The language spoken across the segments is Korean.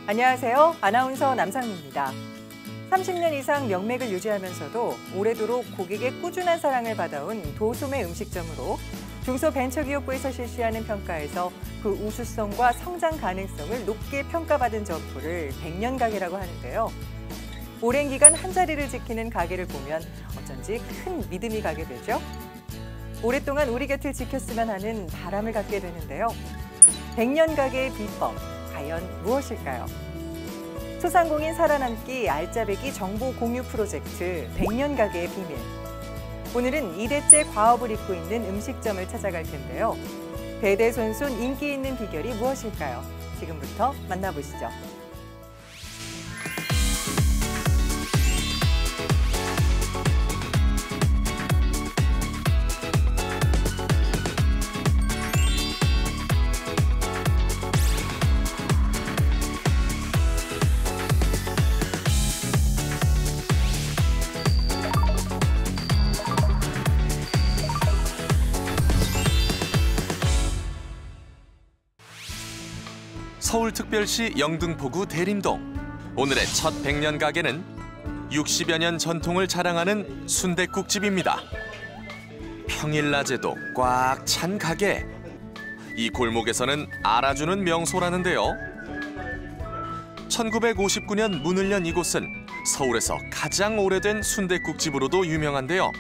안녕하세요. 아나운서 남상미입니다. 30년 이상 명맥을 유지하면서도 오래도록 고객의 꾸준한 사랑을 받아온 도소매 음식점으로 중소벤처기업부에서 실시하는 평가에서 그 우수성과 성장 가능성을 높게 평가받은 점포를 100년 가게라고 하는데요. 오랜 기간 한 자리를 지키는 가게를 보면 어쩐지 큰 믿음이 가게 되죠. 오랫동안 우리 곁을 지켰으면 하는 바람을 갖게 되는데요. 100년 가게의 비법, 과연 무엇일까요? 소상공인 살아남기 알짜배기 정보 공유 프로젝트 100년 가게의 비밀. 오늘은 2대째 과업을 잇고 있는 음식점을 찾아갈 텐데요. 대대손손 인기 있는 비결이 무엇일까요? 지금부터 만나보시죠. 서울특별시 영등포구 대림동. 오늘의 첫 100년 가게는 60여 년 전통을 자랑하는 순댓국집입니다. 평일 낮에도 꽉 찬 가게. 이 골목에서는 알아주는 명소라는데요. 1959년 문을 연 이곳은 서울에서 가장 오래된 순댓국집으로도 유명한데요.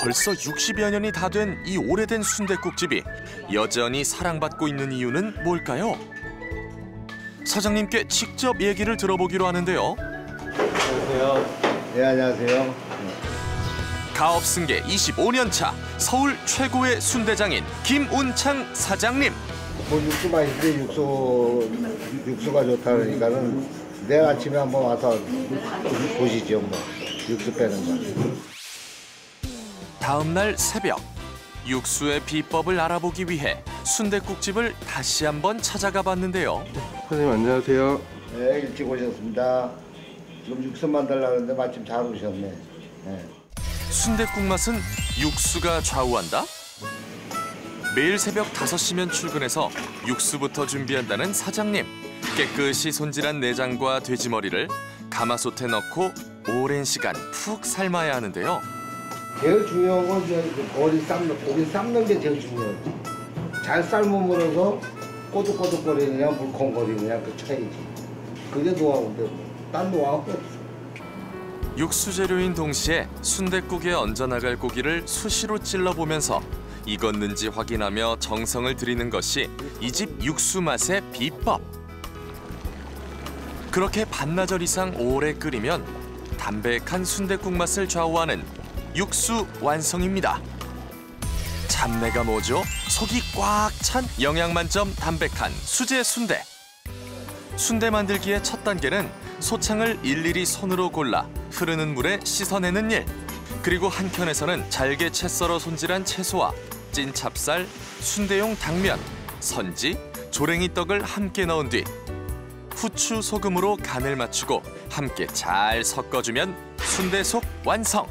벌써 60여 년이 다 된 이 오래된 순댓국집이 여전히 사랑받고 있는 이유는 뭘까요? 사장님께 직접 얘기를 들어보기로 하는데요. 안녕하세요. 네, 안녕하세요. 가업 승계 25년 차 서울 최고의 순대장인 김운창 사장님. 뭐 육수 맛있는데 육수가 좋다 그러니까는 내일 아침에 한번 와서 보시죠. 뭐 육수 빼는 거. 다음 날 새벽 육수의 비법을 알아보기 위해 순댓국집을 다시 한번 찾아가 봤는데요. 사장님 안녕하세요. 네, 일찍 오셨습니다. 지금 육수 만들려는데 마침 잘 오셨네. 네. 순댓국 맛은 육수가 좌우한다? 매일 새벽 5시면 출근해서 육수부터 준비한다는 사장님. 깨끗이 손질한 내장과 돼지머리를 가마솥에 넣고 오랜 시간 푹 삶아야 하는데요. 제일 중요한 건 고기 삶는 게 제일 중요하지. 잘 삶으면서 꼬득꼬득거리느냐 물컹거리느냐 그 차이지. 그게 노하우인데 딴 노하우가 없어. 육수 재료인 동시에 순댓국에 얹어나갈 고기를 수시로 찔러보면서 익었는지 확인하며 정성을 들이는 것이 이 집 육수 맛의 비법. 그렇게 반나절 이상 오래 끓이면 담백한 순댓국 맛을 좌우하는 육수 완성입니다. 잡내가 뭐죠? 속이 꽉 찬 영양 만점 담백한 수제 순대. 순대 만들기의 첫 단계는 소창을 일일이 손으로 골라 흐르는 물에 씻어내는 일. 그리고 한켠에서는 잘게 채 썰어 손질한 채소와 찐 찹쌀, 순대용 당면, 선지, 조랭이 떡을 함께 넣은 뒤 후추, 소금으로 간을 맞추고 함께 잘 섞어주면 순대속 완성!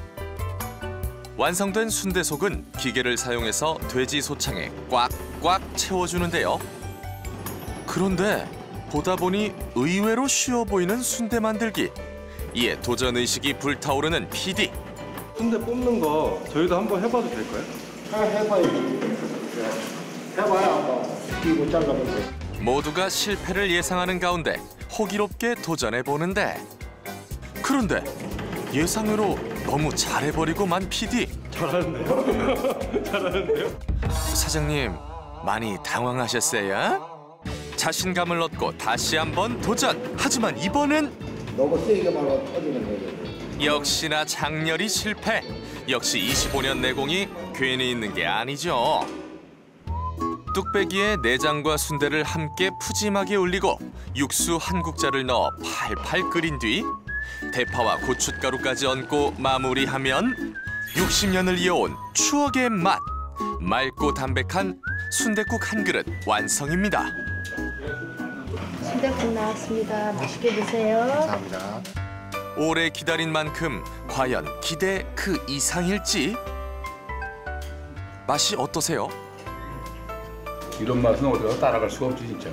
완성된 순대속은 기계를 사용해서 돼지 소창에 꽉꽉 채워주는데요. 그런데 보다 보니 의외로 쉬워 보이는 순대 만들기. 이에 도전의식이 불타오르는 PD. 순대 뽑는 거 저희도 한번 해봐도 될까요? 해봐야지. 해봐야 한번 끼고 잘라면 돼. 모두가 실패를 예상하는 가운데 호기롭게 도전해보는데 그런데 예상외로 너무 잘해버리고만 PD. 잘하는데요? 잘하는데요? 사장님, 많이 당황하셨어요? 자신감을 얻고 다시 한번 도전! 하지만 이번엔 너무 세게 말아 터지는 거죠. 역시나 장렬히 실패! 역시 25년 내공이 괜히 있는 게 아니죠. 뚝배기에 내장과 순대를 함께 푸짐하게 올리고 육수 한 국자를 넣어 팔팔 끓인 뒤 대파와 고춧가루까지 얹고 마무리하면 60년을 이어온 추억의 맛! 맑고 담백한 순댓국 한 그릇 완성입니다. 순댓국 나왔습니다. 맛있게 드세요. 감사합니다. 오래 기다린 만큼 과연 기대 그 이상일지? 맛이 어떠세요? 이런 맛은 어디가 따라갈 수가 없지 진짜.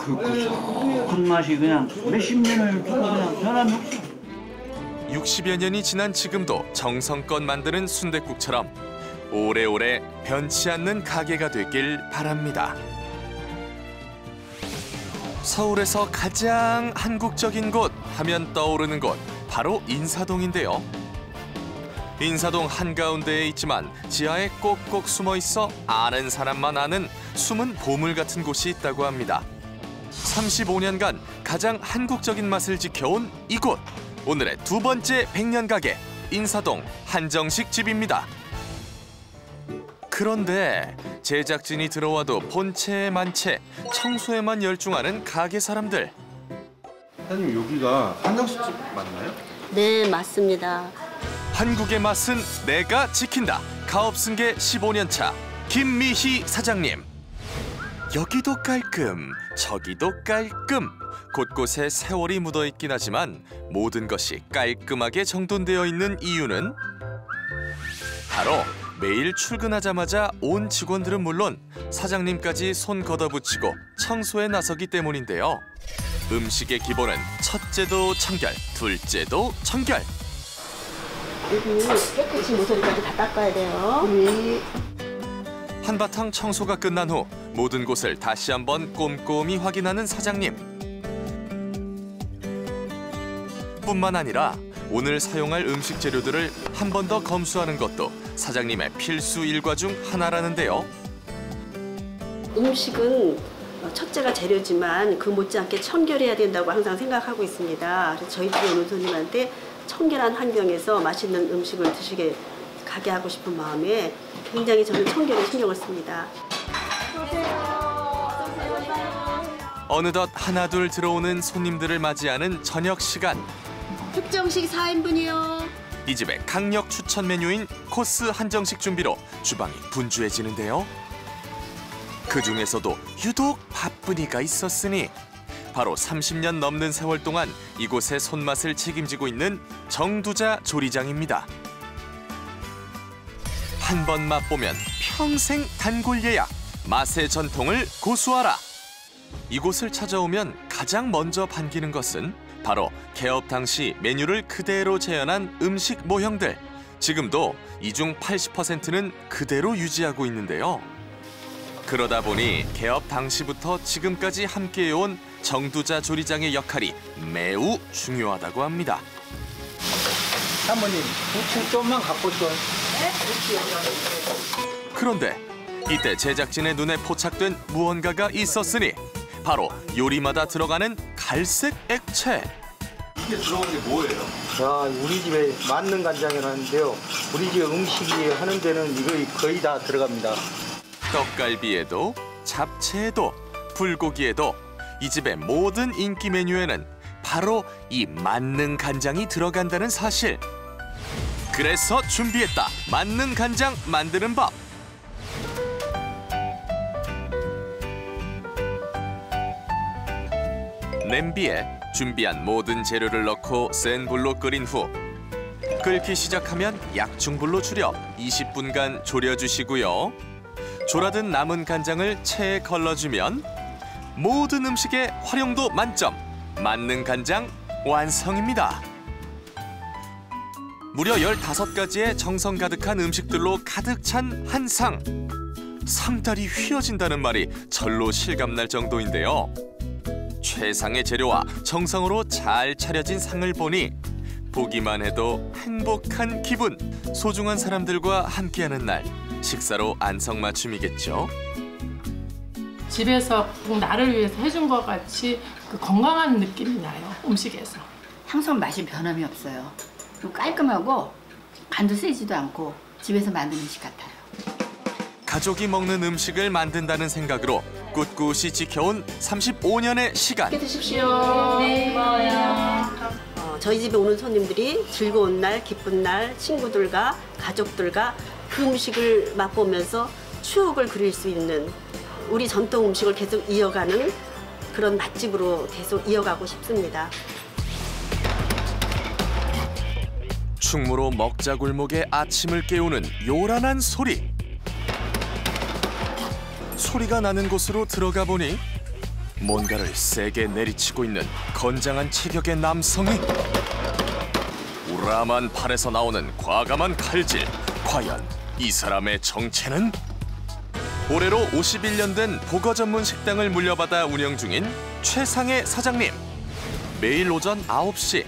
그 고소한 맛이 그냥 몇십 년을 두고 그냥 변함이 없어. 60여 년이 지난 지금도 정성껏 만드는 순댓국처럼 오래오래 변치 않는 가게가 되길 바랍니다. 서울에서 가장 한국적인 곳 하면 떠오르는 곳 바로 인사동인데요. 인사동 한가운데에 있지만 지하에 꼭꼭 숨어 있어 아는 사람만 아는 숨은 보물 같은 곳이 있다고 합니다. 35년간 가장 한국적인 맛을 지켜온 이곳. 오늘의 두 번째 백년 가게 인사동 한정식 집입니다. 그런데 제작진이 들어와도 본체에 만채 청소에만 열중하는 가게 사람들. 사장님 여기가 한정식집 맞나요? 네, 맞습니다. 한국의 맛은 내가 지킨다. 가업승계 15년 차 김미희 사장님. 여기도 깔끔, 저기도 깔끔. 곳곳에 세월이 묻어있긴 하지만 모든 것이 깔끔하게 정돈되어 있는 이유는 바로 매일 출근하자마자 온 직원들은 물론 사장님까지 손 걷어붙이고 청소에 나서기 때문인데요. 음식의 기본은 첫째도 청결, 둘째도 청결. 여기 깨끗이 모서리까지 다 닦아야 돼요. 한바탕 청소가 끝난 후 모든 곳을 다시 한번 꼼꼼히 확인하는 사장님. 뿐만 아니라 오늘 사용할 음식 재료들을 한 번 더 검수하는 것도 사장님의 필수 일과 중 하나라는데요. 음식은 첫째가 재료지만 그 못지않게 청결해야 된다고 항상 생각하고 있습니다. 그래서 저희 집에 오는 손님한테 청결한 환경에서 맛있는 음식을 드시게 가게 하고 싶은 마음에 굉장히 저는 청결에 신경을 씁니다. 어느덧 하나둘 들어오는 손님들을 맞이하는 저녁 시간. 특정식 4인분이요. 이 집의 강력 추천 메뉴인 코스 한정식 준비로 주방이 분주해지는데요. 그중에서도 유독 바쁜 이가 있었으니 바로 30년 넘는 세월 동안 이곳의 손맛을 책임지고 있는 정두자 조리장입니다. 한 번 맛보면 평생 단골 예약, 맛의 전통을 고수하라. 이곳을 찾아오면 가장 먼저 반기는 것은 바로 개업 당시 메뉴를 그대로 재현한 음식 모형들. 지금도 이 중 80%는 그대로 유지하고 있는데요. 그러다 보니 개업 당시부터 지금까지 함께해온 정두자 조리장의 역할이 매우 중요하다고 합니다. 사모님, 부추 좀만 갖고 줘. 그런데 이때 제작진의 눈에 포착된 무언가가 있었으니 바로 요리마다 들어가는 갈색 액체. 이게 들어간 게 뭐예요? 자, 우리 집에 맞는 간장이라는데요. 우리 집 음식이 하는 데는 이거 거의 다 들어갑니다. 떡갈비에도 잡채에도 불고기에도 이 집의 모든 인기 메뉴에는 바로 이 만능 간장이 들어간다는 사실. 그래서 준비했다. 만능 간장 만드는 법. 냄비에 준비한 모든 재료를 넣고 센 불로 끓인 후 끓기 시작하면 약중불로 줄여 20분간 졸여주시고요. 졸아든 남은 간장을 체에 걸러주면 모든 음식에 활용도 만점, 만능 간장 완성입니다. 무려 15가지의 정성 가득한 음식들로 가득 찬 한 상. 상다리 휘어진다는 말이 절로 실감날 정도인데요. 최상의 재료와 정성으로 잘 차려진 상을 보니 보기만 해도 행복한 기분. 소중한 사람들과 함께하는 날, 식사로 안성맞춤이겠죠. 집에서 나를 위해서 해준 것 같이 그 건강한 느낌이 나요, 음식에서. 항상 맛이 변함이 없어요. 그리고 깔끔하고 간도 세지도 않고 집에서 만든 음식 같아요. 가족이 먹는 음식을 만든다는 생각으로 꿋꿋이 지켜온 35년의 시간. 맛있게 드십시오. 네, 고마워요. 저희 집에 오는 손님들이 즐거운 날, 기쁜 날, 친구들과 가족들과 그 음식을 맛보면서 추억을 그릴 수 있는 우리 전통 음식을 계속 이어가는 그런 맛집으로 계속 이어가고 싶습니다. 충무로 먹자골목의 아침을 깨우는 요란한 소리. 소리가 나는 곳으로 들어가 보니 뭔가를 세게 내리치고 있는 건장한 체격의 남성이 우람한 팔에서 나오는 과감한 칼질. 과연 이 사람의 정체는? 올해로 51년 된 보거 전문 식당을 물려받아 운영 중인 최상해 사장님. 매일 오전 9시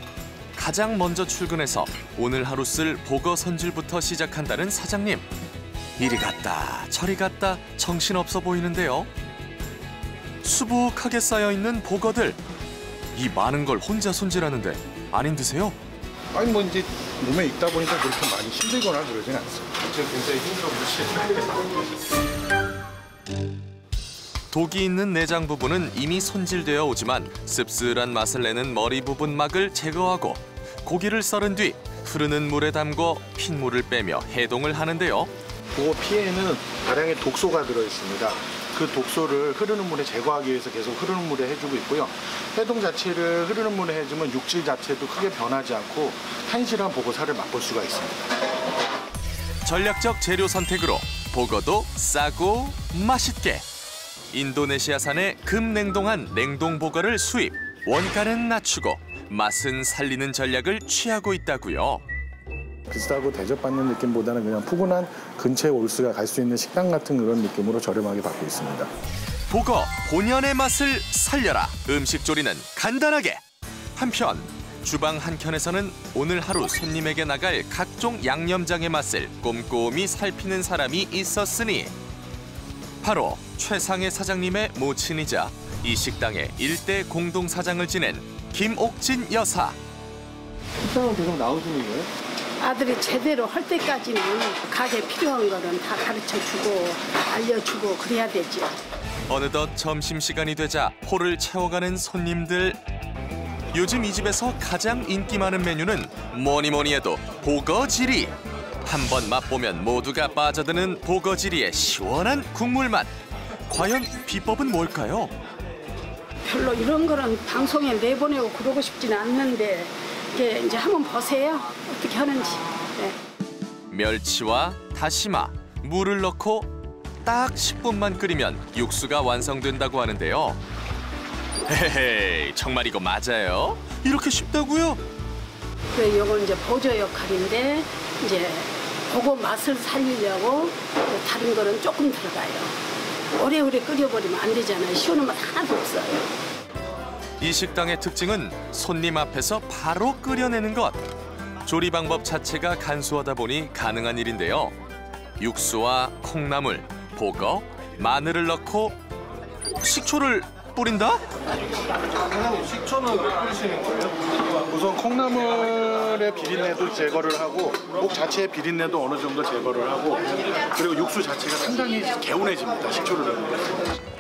가장 먼저 출근해서 오늘 하루 쓸 보거 손질부터 시작한다는 사장님. 이리 갔다 저리 갔다 정신없어 보이는데요. 수북하게 쌓여있는 보거들. 이 많은 걸 혼자 손질하는데 안 힘드세요? 아니 뭐 이제 몸에 있다 보니까 그렇게 많이 힘들거나 그러진 않습니다. 지금 굉장히 힘들어. 독이 있는 내장 부분은 이미 손질되어 오지만 씁쓸한 맛을 내는 머리 부분 막을 제거하고 고기를 썰은 뒤 흐르는 물에 담궈 핏물을 빼며 해동을 하는데요. 보거 피에는 다량의 독소가 들어있습니다. 그 독소를 흐르는 물에 제거하기 위해서 계속 흐르는 물에 해주고 있고요. 해동 자체를 흐르는 물에 해주면 육질 자체도 크게 변하지 않고 한실한 보거살을 맛볼 수가 있습니다. 전략적 재료 선택으로 보거도 싸고 맛있게. 인도네시아산의 금냉동한 냉동보거를 수입. 원가는 낮추고 맛은 살리는 전략을 취하고 있다고요. 비싸고 대접받는 느낌보다는 그냥 푸근한 근처에 올 수가 갈 수 있는 식당 같은 그런 느낌으로 저렴하게 받고 있습니다. 보거 본연의 맛을 살려라. 음식 조리는 간단하게. 한편 주방 한켠에서는 오늘 하루 손님에게 나갈 각종 양념장의 맛을 꼼꼼히 살피는 사람이 있었으니 바로 최상해 사장님의 모친이자 이 식당의 일대 공동 사장을 지낸 김옥진 여사. 식당은 계속 나오시는 거예요? 아들이 제대로 할 때까지는 가게 필요한 거는 다 가르쳐주고 알려주고 그래야 되죠. 어느덧 점심시간이 되자 홀을 채워가는 손님들. 요즘 이 집에서 가장 인기 많은 메뉴는 뭐니 해도 보거지리. 한번 맛보면 모두가 빠져드는 보거지리의 시원한 국물 맛. 과연 비법은 뭘까요? 별로 이런 거는 방송에 내보내고 그러고 싶지는 않는데 이게 이제 한번 보세요. 어떻게 하는지. 네. 멸치와 다시마, 물을 넣고 딱 10분만 끓이면 육수가 완성된다고 하는데요. 헤헤, 정말 이거 맞아요? 이렇게 쉽다고요? 그래, 이건 이제 보조 역할인데 이제 그거 맛을 살리려고 다른 거는 조금 들어가요. 오래오래 끓여버리면 안 되잖아요. 시원한 맛 하나도 없어요. 이 식당의 특징은 손님 앞에서 바로 끓여내는 것. 조리 방법 자체가 간소하다 보니 가능한 일인데요. 육수와 콩나물, 보거, 마늘을 넣고 식초를 뿌린다? 식초는 왜 뿌리시는 거예요? 우선 콩나물의 비린내도 제거를 하고 목 자체의 비린내도 어느 정도 제거를 하고 그리고 육수 자체가 상당히 개운해집니다. 식초를 넣으면.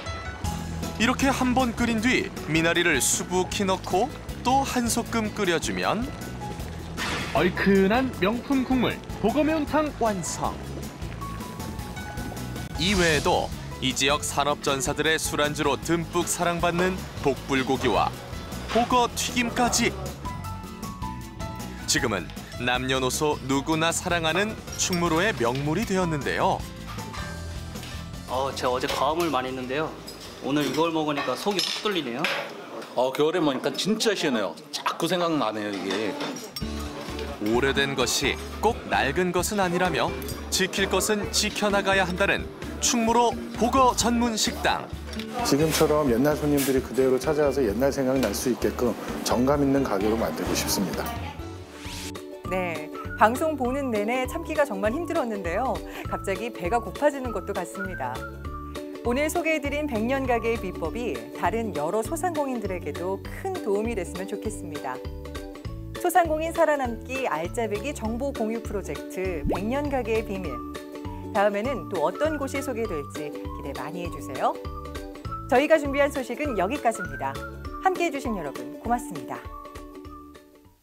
이렇게 한 번 끓인 뒤 미나리를 수북히 넣고 또 한 소끔 끓여주면 얼큰한 명품 국물 보거매운탕 완성. 이외에도 이 지역 산업전사들의 술안주로 듬뿍 사랑받는 복불고기와 보거 튀김까지. 지금은 남녀노소 누구나 사랑하는 충무로의 명물이 되었는데요. 제가 어제 과음을 많이 했는데요. 오늘 이걸 먹으니까 속이 확 뚫리네요. 겨울에 먹으니까 진짜 시원해요. 자꾸 생각나네요, 이게. 오래된 것이 꼭 낡은 것은 아니라며 지킬 것은 지켜나가야 한다는 충무로 보거 전문 식당. 지금처럼 옛날 손님들이 그대로 찾아와서 옛날 생각 날 수 있게끔 정감 있는 가게로 만들고 싶습니다. 네, 방송 보는 내내 참기가 정말 힘들었는데요. 갑자기 배가 고파지는 것도 같습니다. 오늘 소개해드린 백년가게의 비법이 다른 여러 소상공인들에게도 큰 도움이 됐으면 좋겠습니다. 소상공인 살아남기 알짜배기 정보 공유 프로젝트 백년가게의 비밀. 다음에는 또 어떤 곳이 소개될지 기대 많이 해주세요. 저희가 준비한 소식은 여기까지입니다. 함께해 주신 여러분 고맙습니다.